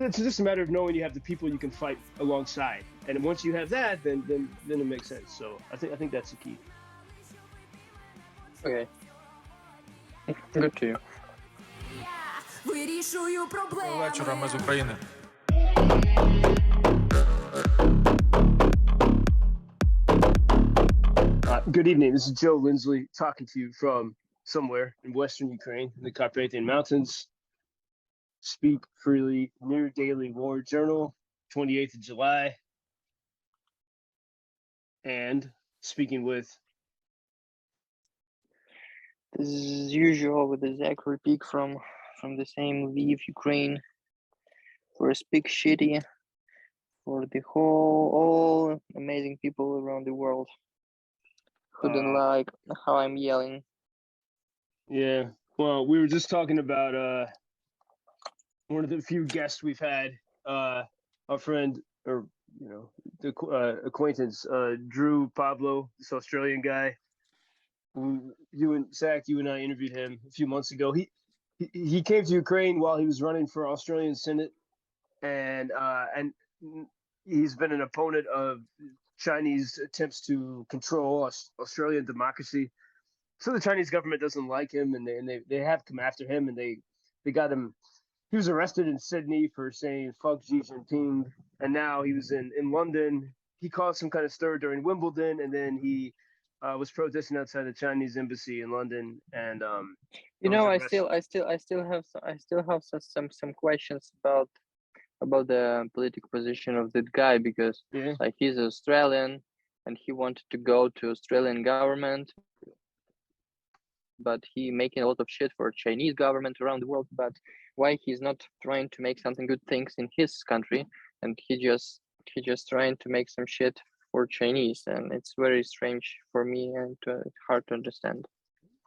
it's just a matter of knowing you have the people you can fight alongside, and once you have that, then it makes sense. So I think that's the key. Okay. Good to you. Вечора, ми з України. Good evening. This is Joe Lindsley talking to you from somewhere in Western Ukraine, in the Carpathian Mountains. Speak freely, Near Daily War Journal, 28th of July. And speaking with... This is as usual with the Zakhar Pikh from the same Lviv, Ukraine. For Speak Shitty, for the all amazing people around the world who don't like how I'm yelling. Yeah, well, we were just talking about one of the few guests we've had, our friend, or the acquaintance, Drew Pablo, this Australian guy. You and Zach, you and I interviewed him a few months ago. He came to Ukraine while he was running for Australian Senate, and he's been an opponent of Chinese attempts to control Australian democracy. So the Chinese government doesn't like him, and they have come after him, and they got him. He was arrested in Sydney for saying "fuck Xi Jinping," and now he was in London. He caused some kind of stir during Wimbledon, and then he was protesting outside the Chinese embassy in London. And I still have some questions about the political position of that guy, because like he's Australian and he wanted to go to Australian government, but he making a lot of shit for Chinese government around the world. But why he's not trying to make something good things in his country, and he just trying to make some shit for Chinese, and it's very strange for me and hard to understand.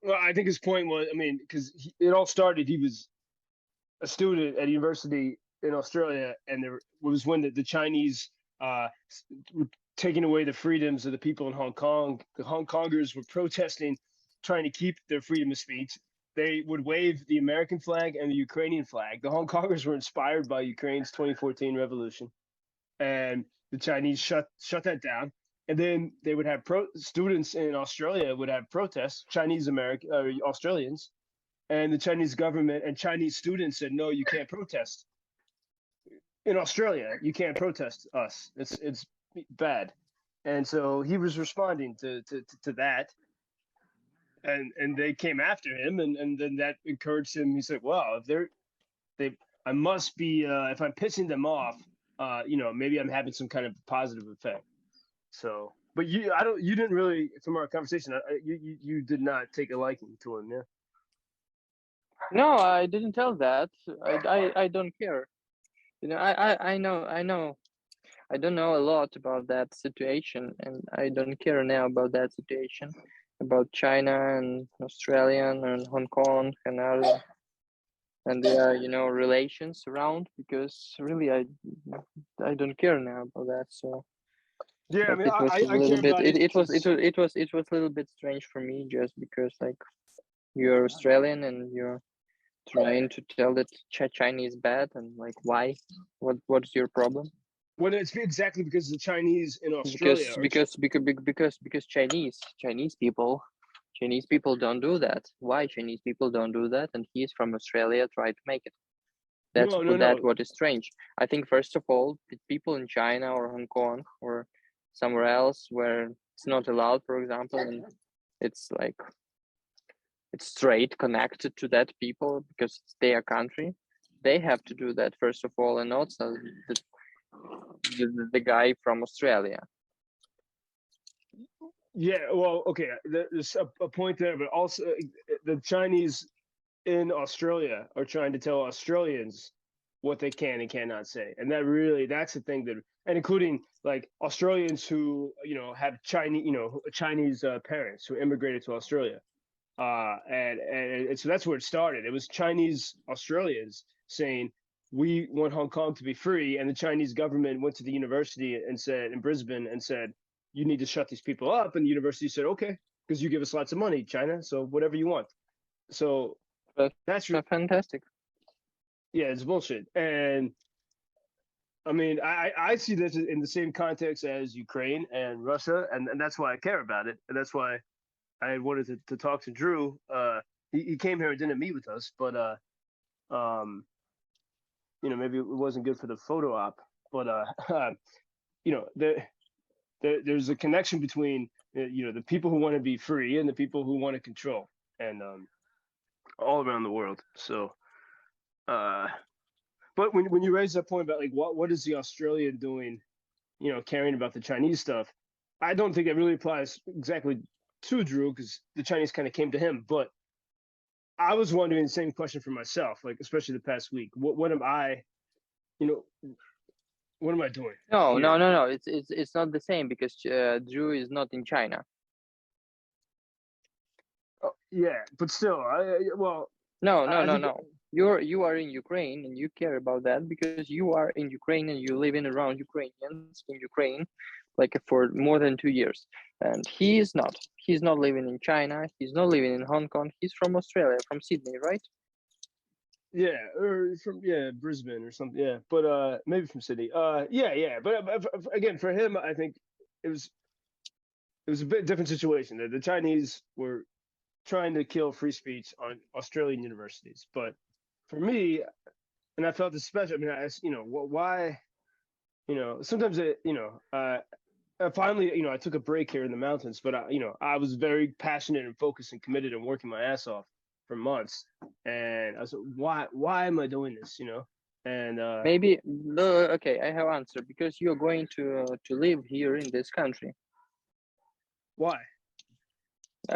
Well, I think his point was, because it all started, he was a student at a university in Australia, and there was when the Chinese were taking away the freedoms of the people in Hong Kong. The Hong Kongers were protesting, trying to keep their freedom of speech. They would wave the American flag and the Ukrainian flag. The Hong Kongers were inspired by Ukraine's 2014 revolution, and the Chinese shut that down. And then they would have students in Australia would have protests, Chinese American Australians, and the Chinese government and Chinese students said, no, you can't protest. In Australia, you can't protest us. It's bad. And so he was responding to that. And they came after him, and then that encouraged him. He said, well, I must be, if I'm pissing them off, maybe I'm having some kind of positive effect. So, but you didn't really, from our conversation, you did not take a liking to him, yeah? No, I didn't tell that. I don't care. I know. I don't know a lot about that situation, and I don't care now about that situation, about China and Australia and Hong Kong and other, and their relations around, because really I don't care now about that. So yeah, it was a little bit. It was a little bit strange for me, just because like you're Australian and you're trying to tell that China is bad, and like why? What's your problem? Well, it's exactly because the Chinese in Australia because Chinese people don't do that. Why Chinese people don't do that? And he's from Australia, try to make it. That's what is strange. I think first of all, the people in China or Hong Kong or somewhere else where it's not allowed, for example, and it's like it's straight connected to that people because it's their country, they have to do that first of all, and also the guy from Australia. Yeah, well, okay, there's a point there, but also the Chinese in Australia are trying to tell Australians what they can and cannot say, and that's the thing that, and including like Australians who have Chinese parents who immigrated to Australia, and so that's where it started. It was Chinese Australians saying, we want Hong Kong to be free, and the Chinese government went to the university and said in Brisbane and said, you need to shut these people up, and the university said, okay, because you give us lots of money, China, so whatever you want. So that's fantastic. Yeah, it's bullshit. And I mean, I see this in the same context as Ukraine and Russia, and that's why I care about it, and that's why I wanted to talk to Drew. He came here and didn't meet with us, but um, maybe it wasn't good for the photo op. But there's a connection between the people who want to be free and the people who want to control, and all around the world. So, but when you raise that point about like what is the Australian doing, caring about the Chinese stuff, I don't think it really applies exactly to Drew because the Chinese kind of came to him. But I was wondering the same question for myself, like especially the past week. What am I, what am I doing? No, here? no. It's not the same because Drew is not in China. Oh, yeah, but still, well. No. You are in Ukraine and you care about that because you are in Ukraine and you living around Ukrainians in Ukraine, like for more than 2 years. And he is not. He's not living in China. He's not living in Hong Kong. He's from Australia, from Sydney, right? Yeah, or from Brisbane or something. Yeah, but maybe from Sydney. Yeah. But again, for him, I think it was a bit different situation. The Chinese were trying to kill free speech on Australian universities, but for me, and I felt this special. I mean, why? Sometimes finally, I took a break here in the mountains, but I was very passionate and focused and committed and working my ass off for months. And I was like, why am I doing this? And maybe okay, I have answer because you're going to live here in this country. Why?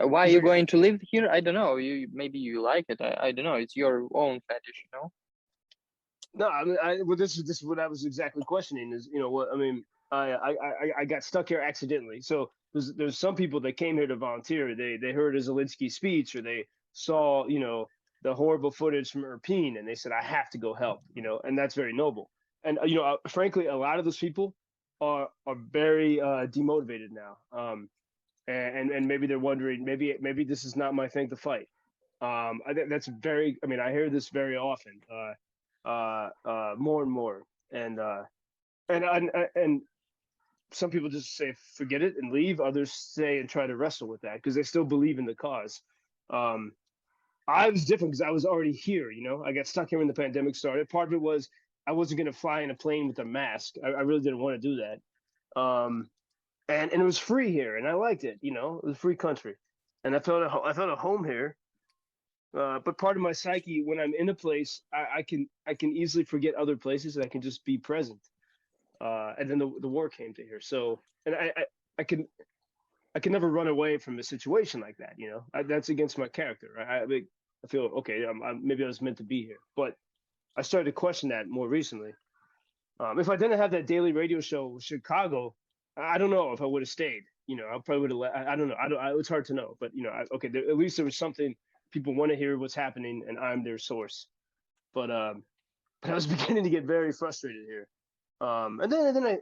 Why you're going to live here? I don't know. Maybe you like it. I don't know. It's your own fetish, No, I mean, this is what I was exactly questioning. Is what I mean? I got stuck here accidentally. So there's some people that came here to volunteer. They heard a Zelensky speech or they saw the horrible footage from Irpin and they said I have to go help. And that's very noble. And frankly, a lot of those people are very demotivated now. And maybe they're wondering maybe this is not my thing to fight. I think that's very. I mean, I hear this very often, more and more, and some people just say forget it and leave. Others stay and try to wrestle with that because they still believe in the cause. I was different because I was already here. I got stuck here when the pandemic started. Part of it was I wasn't going to fly in a plane with a mask. I really didn't want to do that. And it was free here, and I liked it. It was a free country, and I felt a home here. But part of my psyche, when I'm in a place, I can easily forget other places, and I can just be present. And then the war came to here, so and I can never run away from a situation like that. That's against my character. Right? I feel okay. Maybe I was meant to be here, but I started to question that more recently. If I didn't have that daily radio show with Chicago, I don't know if I would have stayed. I probably would have. I don't know. It's hard to know. But at least there was something people want to hear what's happening, and I'm their source. But I was beginning to get very frustrated here. And then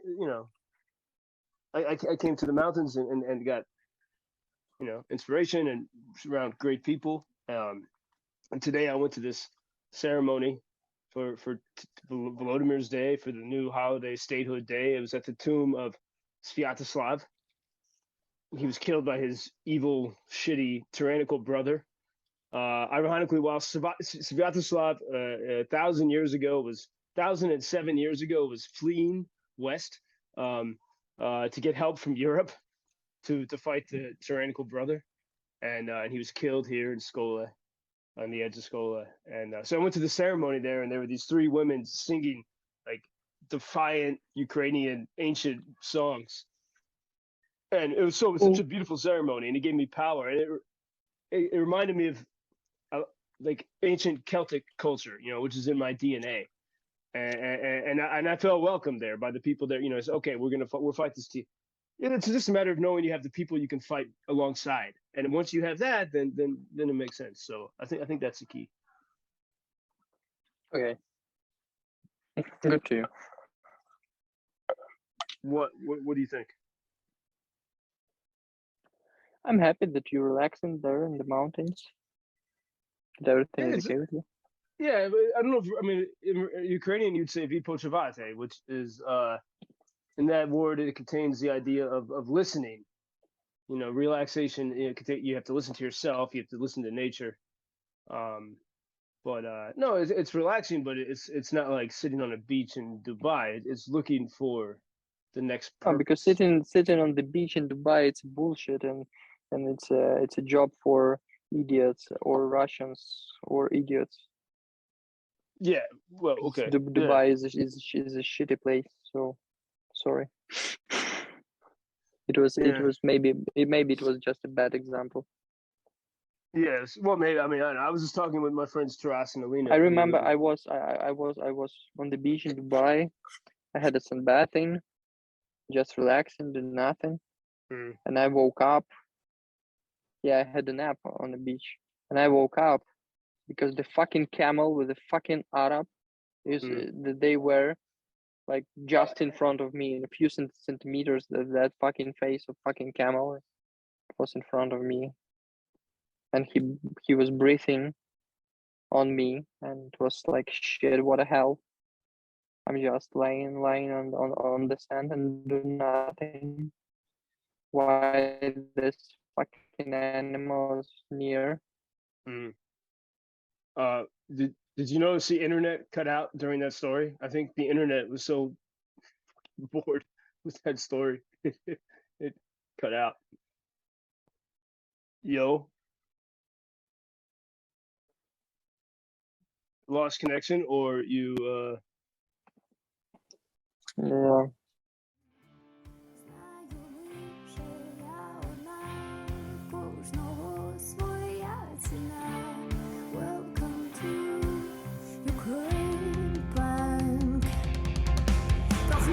I came to the mountains and got inspiration and around great people. And today I went to this ceremony for Volodymyr's Day, for the new holiday statehood day. It was at the tomb of Sviatoslav. He was killed by his evil, shitty, tyrannical brother. Ironically, while Sviatoslav 1,007 years ago was fleeing west to get help from Europe to fight the tyrannical brother, and he was killed here in Skola, on the edge of Skola. And so I went to the ceremony there, and there were these three women singing like defiant Ukrainian ancient songs, and it was such a beautiful ceremony, and it gave me power, and it reminded me of like ancient Celtic culture, which is in my DNA, and I felt welcome there by the people there. It's okay. We'll fight this team. It's just a matter of knowing you have the people you can fight alongside, and once you have that, then it makes sense. So I think that's the key. Okay. Good to you. What do you think? I'm happy that you're relaxing there in the mountains. That everything is okay with you. Yeah, but I don't know if I mean in Ukrainian you'd say vypochivate, which is in that word it contains the idea of listening. You know, relaxation. You have to listen to yourself. You have to listen to nature. Um, but no, it's relaxing, but it's not like sitting on a beach in Dubai. It's looking for the next Because purpose. sitting on the beach in Dubai, it's bullshit, and it's a job for idiots or Russians or idiots. Yeah. Well, okay. Yeah. Dubai is a shitty place. So sorry. It was maybe it was just a bad example. Yes. Well, maybe. I mean, I don't know. I was just talking with my friends Taras and Alina. I remember I was on the beach in Dubai. I had a sunbathing, just relaxing, doing nothing, and I woke up. Yeah, I had a nap on the beach, and I woke up because the fucking camel with the fucking Arab they were like just in front of me in a few centimeters. That fucking face of fucking camel was in front of me, and he was breathing on me, and it was like, shit, what the hell. I'm just lying on the sand and doing nothing. Why this fucking animal is near? Did you notice the internet cut out during that story? I think the internet was so bored with that story. It cut out. Yo. Lost connection, or you Yeah. Welcome to Ukraine Bank. Doch